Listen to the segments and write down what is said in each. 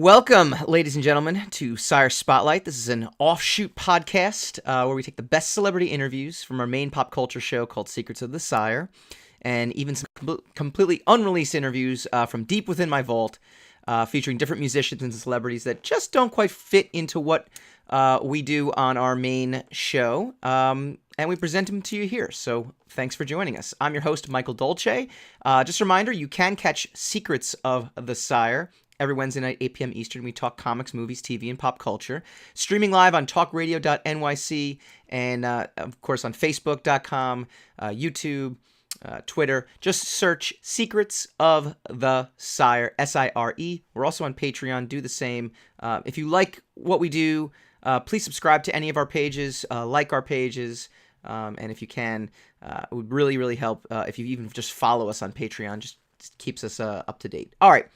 Welcome, ladies and gentlemen, to Sire Spotlight. This is an offshoot podcast where we take the best celebrity interviews from our main pop culture show called Secrets of the Sire, and even some completely unreleased interviews from deep within my vault, featuring different musicians and celebrities that just don't quite fit into what we do on our main show, and we present them to you here. So thanks for joining us. I'm your host, Michael Dolce. Just a reminder, you can catch Secrets of the Sire every Wednesday night, 8 p.m. Eastern. We talk comics, movies, TV, and pop culture. Streaming live on talkradio.nyc and, of course, on Facebook.com, YouTube, Twitter. Just search Secrets of the Sire, S-I-R-E. We're also on Patreon. Do the same. If you like what we do, please subscribe to any of our pages, like our pages, and if you can, it would really, really help if you even just follow us on Patreon. Just keeps us up to date. All right.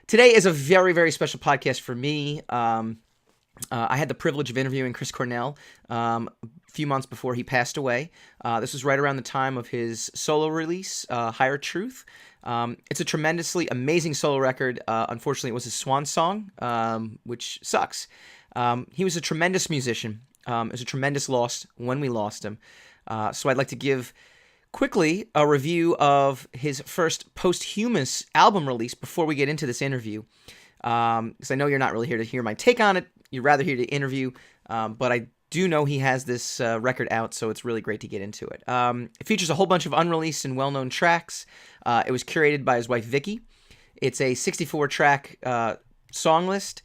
Today is a very, very special podcast for me. I had the privilege of interviewing Chris Cornell a few months before he passed away. This was right around the time of his solo release, Higher Truth. It's a tremendously amazing solo record. Unfortunately, it was his swan song, which sucks. He was a tremendous musician. It was a tremendous loss when we lost him. So I'd like to give quickly a review of his first posthumous album release before we get into this interview, because I know you're not really here to hear my take on it. You're rather here to interview, but I do know he has this record out, so it's really great to get into it. It features a whole bunch of unreleased and well-known tracks. It was curated by his wife, Vicky. It's a 64-track song list,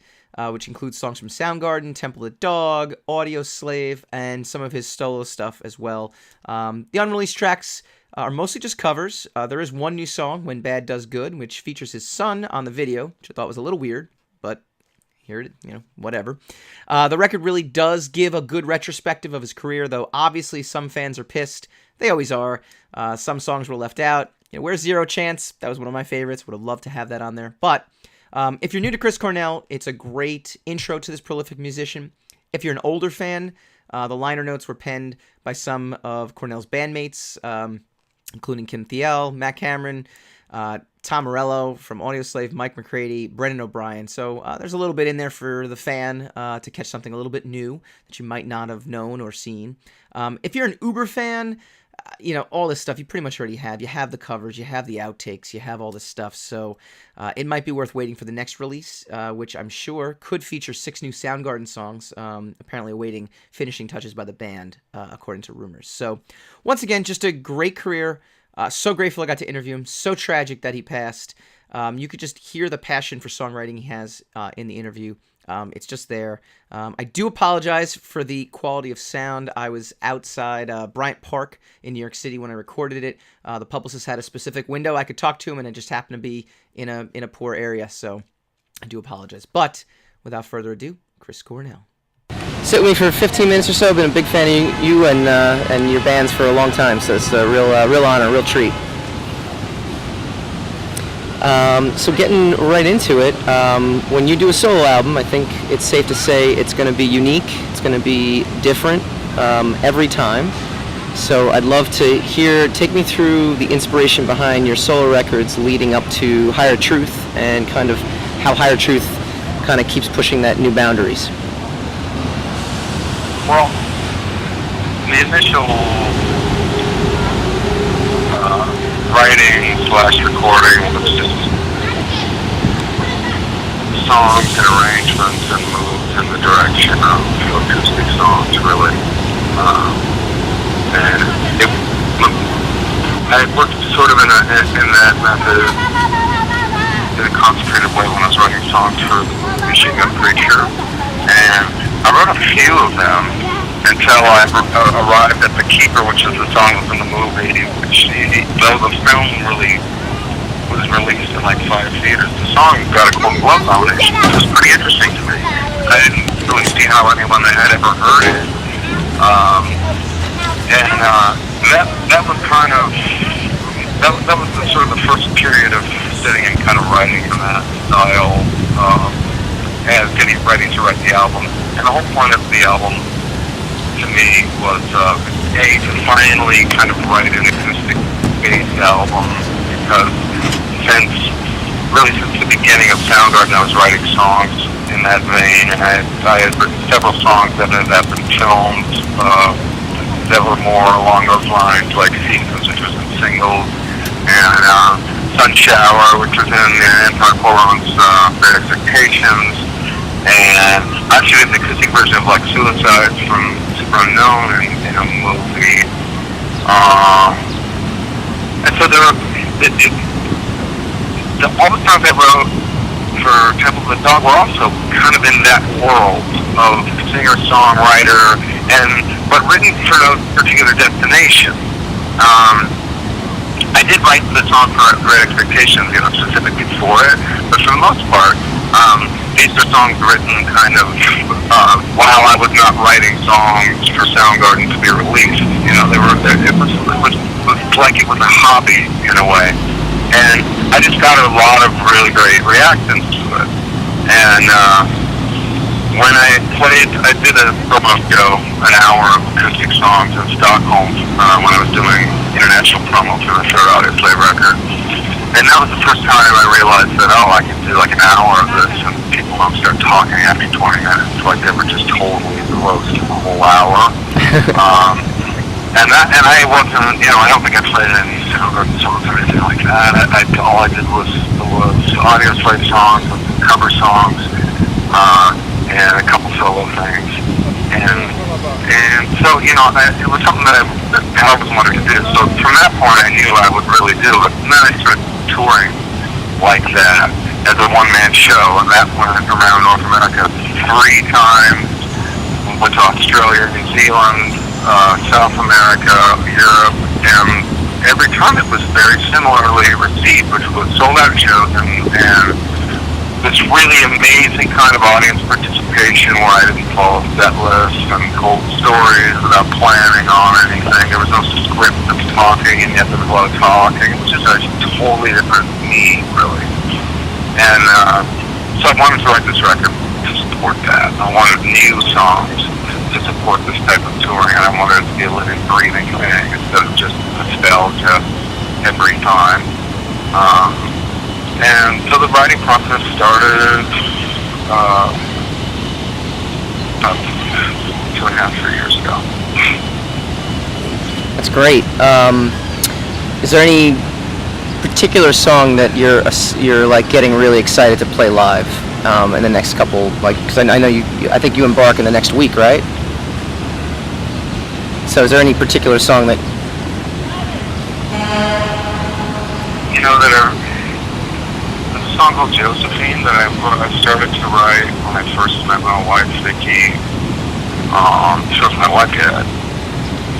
which includes songs from Soundgarden, Temple of the Dog, Audio Slave, and some of his solo stuff as well. The unreleased tracks are mostly just covers. There is one new song, When Bad Does Good, which features his son on the video, which I thought was a little weird, but here, whatever. The record really does give a good retrospective of his career, though obviously some fans are pissed. They always are. Some songs were left out. Where's Zero Chance? That was one of my favorites. Would have loved to have that on there, but if you're new to Chris Cornell, it's a great intro to this prolific musician. If you're an older fan, the liner notes were penned by some of Cornell's bandmates, including Kim Thiel, Matt Cameron, Tom Morello from Audioslave, Mike McCready, Brendan O'Brien. So there's a little bit in there for the fan to catch something a little bit new that you might not have known or seen. If you're an Uber fan, all this stuff you pretty much already have. You have the covers, you have the outtakes, you have all this stuff. So it might be worth waiting for the next release, which I'm sure could feature 6 new Soundgarden songs, apparently awaiting finishing touches by the band, according to rumors. So once again, just a great career. So grateful I got to interview him. So tragic that he passed. You could just hear the passion for songwriting he has in the interview. It's just there. I do apologize for the quality of sound. I was outside Bryant Park in New York City when I recorded it. The publicist had a specific window I could talk to him, and it just happened to be in a poor area, so I do apologize. But without further ado, Chris Cornell. Sit with me for 15 minutes or so. Been a big fan of you and your bands for a long time, so it's a real honor, a real treat. So getting right into it, when you do a solo album, I think it's safe to say it's going to be unique, it's going to be different every time. So I'd love to take me through the inspiration behind your solo records leading up to Higher Truth and kind of how Higher Truth kind of keeps pushing that new boundaries. Well, the initial writing/recording was just songs and arrangements and moves in the direction of acoustic songs, really. And I worked sort of in that method in a concentrated way when I was writing songs for the Machine Gun Preacher, and I wrote a few of them until I arrived at The Keeper, which is the song that's in the movie, which, though the film really was released in like 5 theaters, the song got a Golden Globe nomination, which was pretty interesting to me. I didn't really see how anyone had ever heard it. That was kind of, that was sort of the first period of sitting and kind of writing in that style, and getting ready to write the album. And the whole point of the album, to me, was to finally kind of write an acoustic-based album, because since really since the beginning of Soundgarden, I was writing songs in that vein, and I had written several songs that had been filmed that were more along those lines, like Seasons, which was in singles, and Sun Shower, which was in Empire Corron's Great Expectations, and actually an acoustic version of like Suicide from Super Unknown in a movie. And so there were all the songs I wrote for Temple of the Dog were also kind of in that world of singer-songwriter, but written for no particular destination. I did write the song for Great Expectations, specifically for it, but for the most part, these are songs written kind of while I was not writing songs for Soundgarden to be released. It was like it was a hobby in a way, and I just got a lot of really great reactions to it. And when I did a promo show, an hour of acoustic songs in Stockholm when I was doing international promo for the Third Audio Slave record. And that was the first time I realized that, I can do like an hour of this and people don't start talking after 20 minutes, like they were just totally engrossed in the whole hour. And I wasn't, I don't think I played any Soundgarden songs or anything like that. All I did was Audio Slave songs, cover songs, and a couple solo things. And so, it was something that I always wanted to do. So from that point, I knew I would really do it. And then I started touring like that as a one-man show, and that went around North America 3 times. Went to Australia, New Zealand, South America, Europe, and every time it was very similarly received, which was sold-out shows and this really amazing kind of audience participation where I didn't follow set lists and told stories without planning on anything. There was no script of talking, and yet there was a lot of talking. It was just a totally different me, really. And so I wanted to write this record to support that. I wanted new songs to support this type of touring, and I wanted it to be a living, breathing thing instead of just nostalgia every time. And so the writing process started about 2.5-3 years ago. That's great. Is there any particular song that you're like getting really excited to play live in the next couple? Because I know I think you embark in the next week, right? So is there any particular song that there's a song called Josephine that I started to write when I first met my wife, Vicky. She was my wife yet.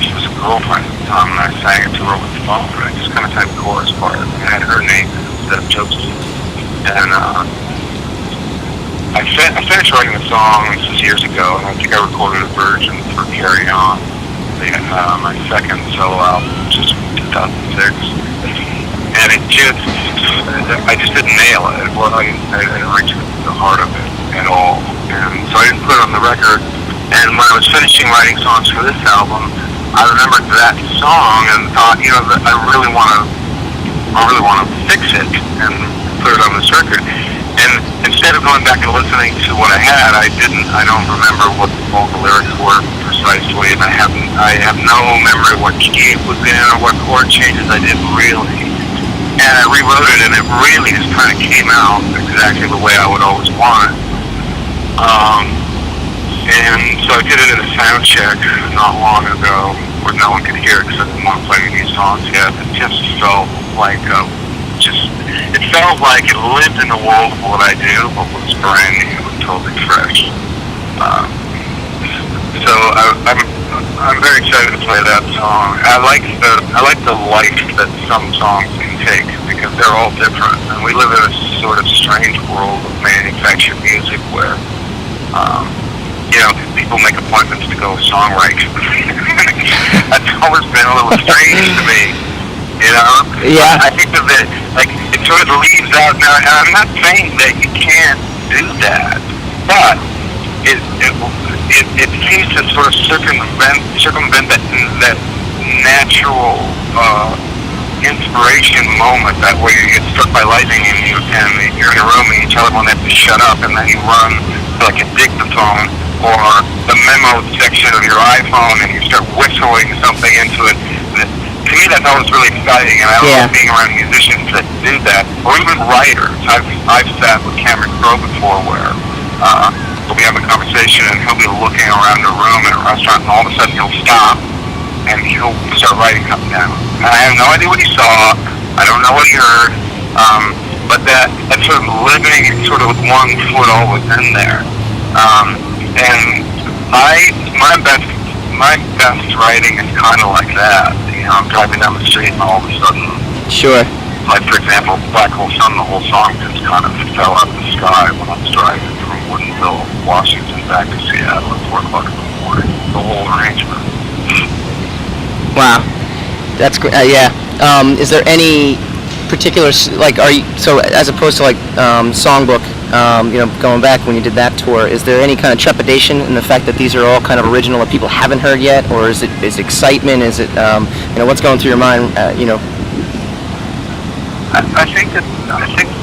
She was a girlfriend at the time, and I sang it to her over the phone, but I just kind of typed the chorus part. I had her name instead of Josephine. And I finished writing the song, this was years ago, and I think I recorded a version for Carry On, my second solo album, which is from 2006. And I just didn't nail it. I didn't reach the heart of it at all. And so I didn't put it on the record. And when I was finishing writing songs for this album, I remembered that song and thought, that I really want to fix it and put it on this record. And instead of going back and listening to what I had, I don't remember what all the lyrics were precisely, and I have no memory of what key it was in or what chord changes I did really. And I rewrote it, and it really just kind of came out exactly the way I would always want it. And so I did it at a sound check not long ago, where no one could hear it because I didn't want to play any songs yet. It just felt like it felt like it lived in the world of what I do, but was brand new and totally fresh. So I'm very excited to play that song. I like the life that some songs can take because they're all different, and we live in a sort of strange world of manufactured music where people make appointments to go songwrite. That's always been a little strange to me. Yeah. I think of it it sort of leaves out now, and I'm not saying that you can't do that, but it seems to sort of circumvent that natural inspiration moment, that way you get struck by lightning and you and you're in a room and you tell everyone they have to shut up, and then you run to like a dictaphone or the memo section of your iPhone and you start whistling something into it. To me, that's always really exciting, and I love being around musicians that do that, or even writers. I've sat with Cameron Crowe before where we'll be having a conversation and he'll be looking around the room in a restaurant, and all of a sudden he'll stop and he'll start writing something down. And I have no idea what he saw. I don't know what he heard, but that sort of living sort of with one foot always in there. And my best writing is kind of like that. You know, I'm driving down the street and all of a sudden, Sure. like for example, Black Hole Sun, the whole song just kind of fell out of the sky when I was driving from Woodinville, Washington, back to Seattle at 4 o'clock in the morning. The whole arrangement. Wow, that's great. Yeah. Is there any particular so as opposed to like songbook, going back when you did that tour, is there any kind of trepidation in the fact that these are all kind of original that people haven't heard yet, or is it excitement? Is it what's going through your mind? I think that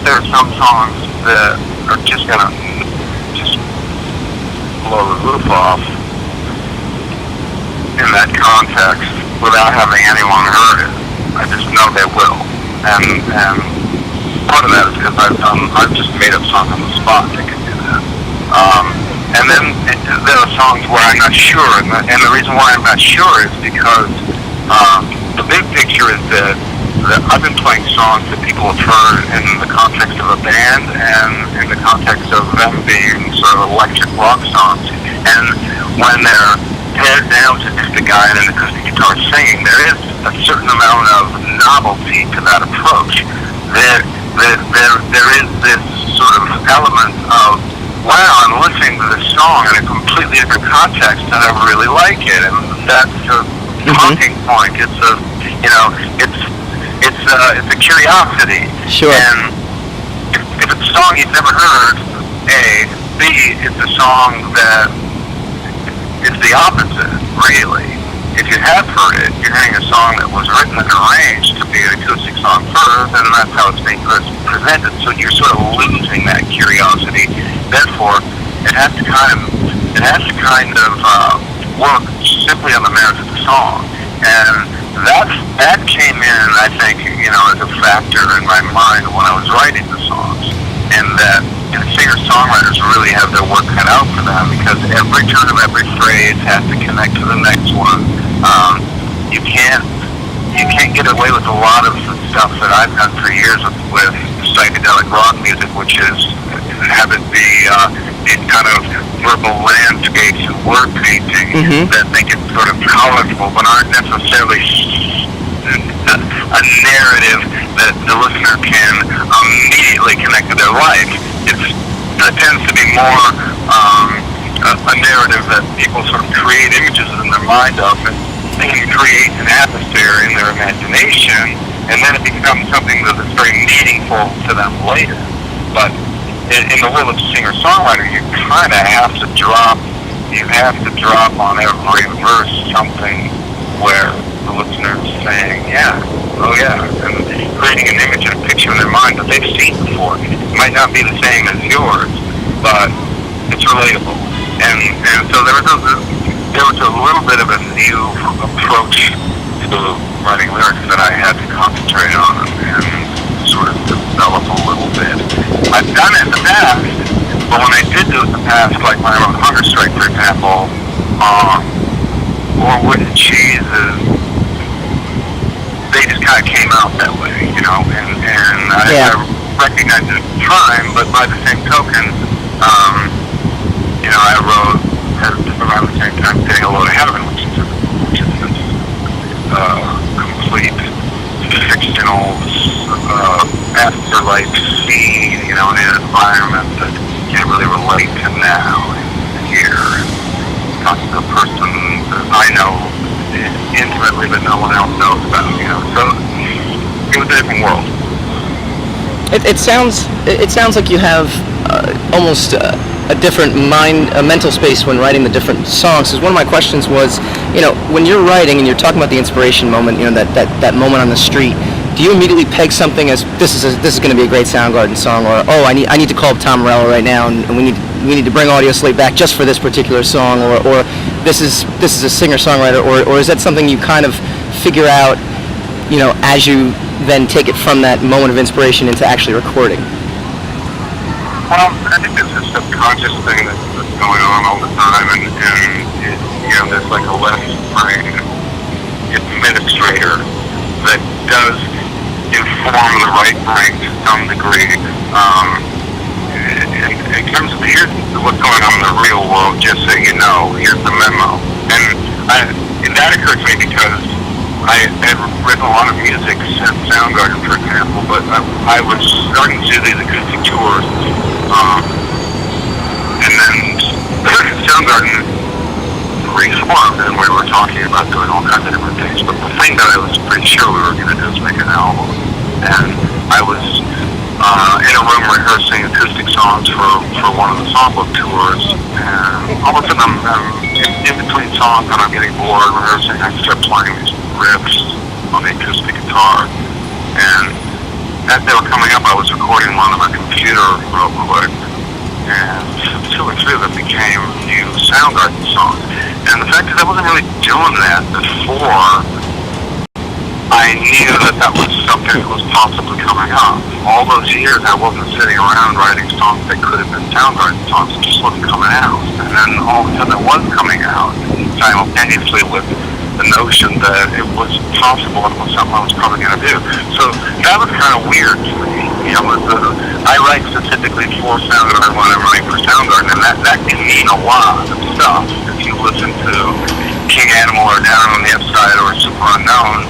there are some songs that are just gonna just blow the roof off in that context without having anyone heard it. I just know they will, and part of that is because I've just made up songs on the spot that can do that. And then there are songs where I'm not sure, and the reason why I'm not sure is because the big picture is that I've been playing songs that people have heard in the context of a band and in the context of them being sort of electric rock songs. And when they're pared down to just a guy and an acoustic guitar singing, there is a certain amount of novelty to that approach. There is this sort of element of, wow, I'm listening to this song in a completely different context and I really like it. And that's a talking point. It's a curiosity. Sure. And if it's a song you've never heard, A, B, it's a song that is the opposite, really. If you have heard it, you're hearing a song that was written and arranged to be an acoustic song first, and that's how it's being presented. So you're sort of losing that curiosity. Therefore, it has to kind of work simply on the merits of the song. And that came in, I think, as a factor in my mind when I was writing the songs. And that singer-songwriters really have their work cut out for them, because every turn of every phrase has to connect to the next one. You can't get away with a lot of the stuff that I've done for years with psychedelic rock music, which is have it be in kind of verbal landscapes and word painting that make it sort of palatable, but aren't necessarily a narrative that the listener can immediately connect to their life. It tends to be more a narrative that people sort of create images in their mind of, and they can create an atmosphere in their imagination, and then it becomes something that is very meaningful to them later. But in the world of singer-songwriter, you kind of have to drop on every verse something where the listener is saying, yeah, oh yeah, and creating an image and a picture in their mind that they've seen before. It might not be the same as yours, but it's relatable. And so there was a little bit of a new approach to writing lyrics that I had to concentrate on and sort of develop a little bit. I've done it in the past, but when I did do it in the past, like when I wrote Hunger Strike, for example, or Wooden Cheese, they just kind of came out that way, and I recognized it at the time, but by the same token, I wrote around the same time Getting a Load of Heaven, which is complete fictional afterlife scene, in an environment that you can't really relate to now and here. Talking to a person that I know intimately, but no one else knows about, So it was a different world. It sounds like you have almost a different mental space when writing the different songs. Because one of my questions was, when you're writing and you're talking about the inspiration moment, that moment on the street, do you immediately peg something as this is going to be a great Soundgarden song, or I need to call up Tom Morello right now, and we need to bring Audio Slave back just for this particular song, or this is a singer-songwriter, or is that something you kind of figure out, as you then take it from that moment of inspiration into actually recording? Well, I think it's a subconscious thing that's going on all the time, and there's like a left brain administrator that does inform the right brain to some degree. In terms of here's what's going on in the real world, just so you know, here's the memo. And that occurred to me because I had written a lot of music at Soundgarden, for example, but I was starting to do these acoustic tours, and then Soundgarden reformed, and we were talking about doing all kinds of different things, but the thing that I was pretty sure we were going to do is make an album, and I was in a room rehearsing acoustic songs for one of the songbook tours, and all of a sudden I'm in between songs and I'm getting bored rehearsing. I start playing these riffs on the acoustic guitar, and as they were coming up, I was recording one on my computer real quick, and 2 or 3 of them became new Soundgarden songs. And the fact is I wasn't really doing that before I knew that was something that was possibly coming up. All those years I wasn't sitting around writing songs that could have been Soundgarden songs, it just wasn't coming out. And then all of a sudden it was coming out simultaneously with the notion that it was possible and it was something I was probably going to do. So that was kind of weird to me. I write specifically for Soundgarden when I'm writing for Soundgarden, and that can mean a lot of stuff. If you listen to King Animal or Down on the Upside or Super Unknown,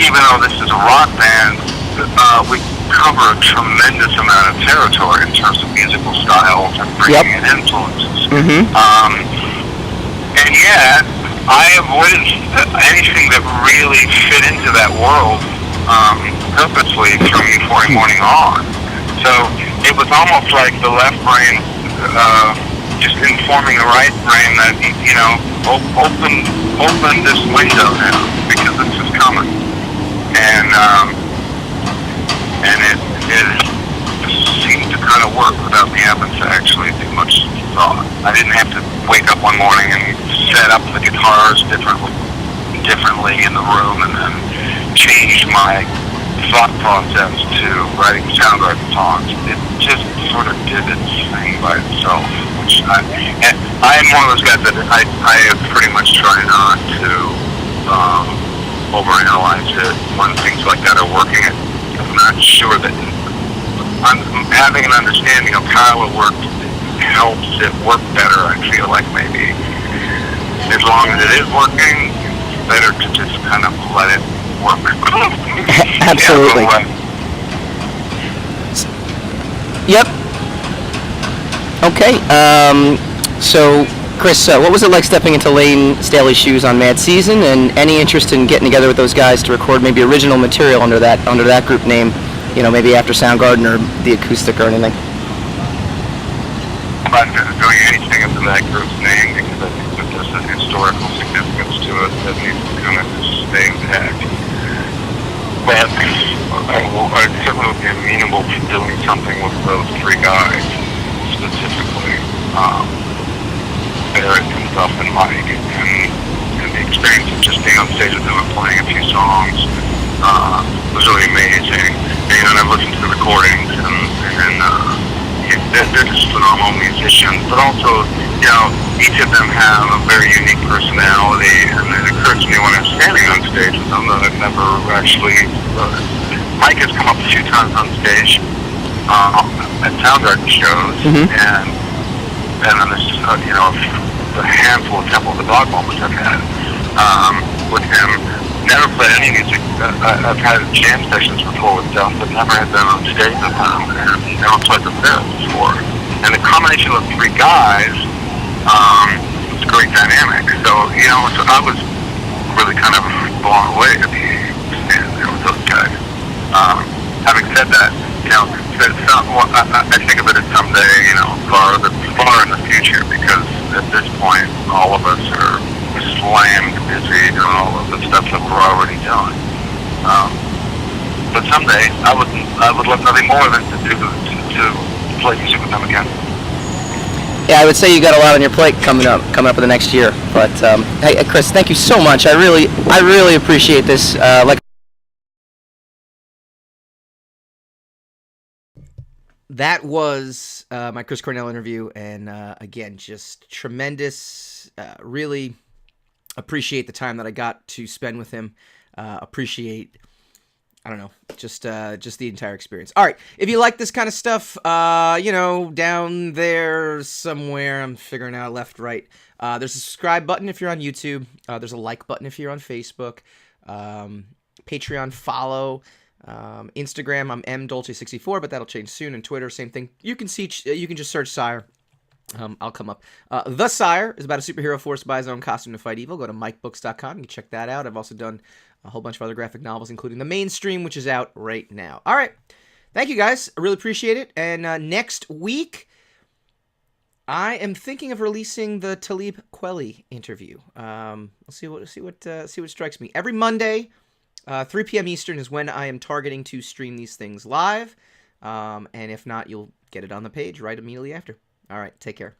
even though this is a rock band, we cover a tremendous amount of territory in terms of musical styles and bringing in influences. Mm-hmm. And yet, I avoided anything that really fit into that world purposely from Euphoria Morning on. So it was almost like the left brain just informing the right brain that, open this window now, because this is coming. And it seemed to kind of work without me having to actually do much thought. I didn't have to wake up one morning and set up the guitars differently in the room and then change my thought process to writing Soundgarden songs. It just sort of did its thing by itself, which I'm one of those guys that I pretty much try not to overanalyze it when things like that are working. I'm not sure that I'm having an understanding of how it works helps it work better. I feel like maybe as long as it is working, it's better to just kind of let it work. Absolutely. Yep. Okay. So, Chris, what was it like stepping into Lane Staley's shoes on Mad Season, and any interest in getting together with those guys to record maybe original material under that group name? Maybe after Soundgarden or the acoustic or anything. I'm not doing anything under that group's name because I think that there's a historical significance to it that needs to kind of stay intact. But I certainly would be amenable to doing something with those 3 guys specifically. Barrett and stuff and Mike, and the experience of just being on stage with them and playing a few songs was really amazing. And I've listened to the recordings, and they're just phenomenal musicians. But also, each of them have a very unique personality, and it occurred to me when I was standing on stage with them that I've never actually. Mike has come up a few times on stage at Soundgarden shows, and then there's just a handful of Temple of the Dog moments I've had with him. Never played any music. I've had jam sessions before with them, but never had been on stage with them, and never played with them before. And the combination of 3 guys was a great dynamic. So, so I was really kind of blown away to be standing there with those guys. Having said that, I think of it as someday, far in the future, because at this point, all of us are slammed busy doing all of the stuff that we're already doing. But someday, I would love nothing more than to play music with them again. Yeah, I would say you got a lot on your plate coming up in the next year. But hey, Chris, thank you so much. I really appreciate this. That was my Chris Cornell interview, and again, just tremendous. Really appreciate the time that I got to spend with him. Appreciate, I don't know, just the entire experience. All right, if you like this kind of stuff, down there somewhere, I'm figuring out left, right. There's a subscribe button if you're on YouTube. There's a like button if you're on Facebook. Patreon follow. Instagram, I'm mdolce64, but that'll change soon. And Twitter, same thing. You can just search Sire. I'll come up. The Sire is about a superhero forced by his own costume to fight evil. Go to mikebooks.com. You can check that out. I've also done a whole bunch of other graphic novels, including The Mainstream, which is out right now. All right. Thank you, guys. I really appreciate it. And next week, I am thinking of releasing the Talib Kweli interview. We'll see what strikes me. Every Monday, 3 p.m. Eastern is when I am targeting to stream these things live. And if not, you'll get it on the page right immediately after. All right, take care.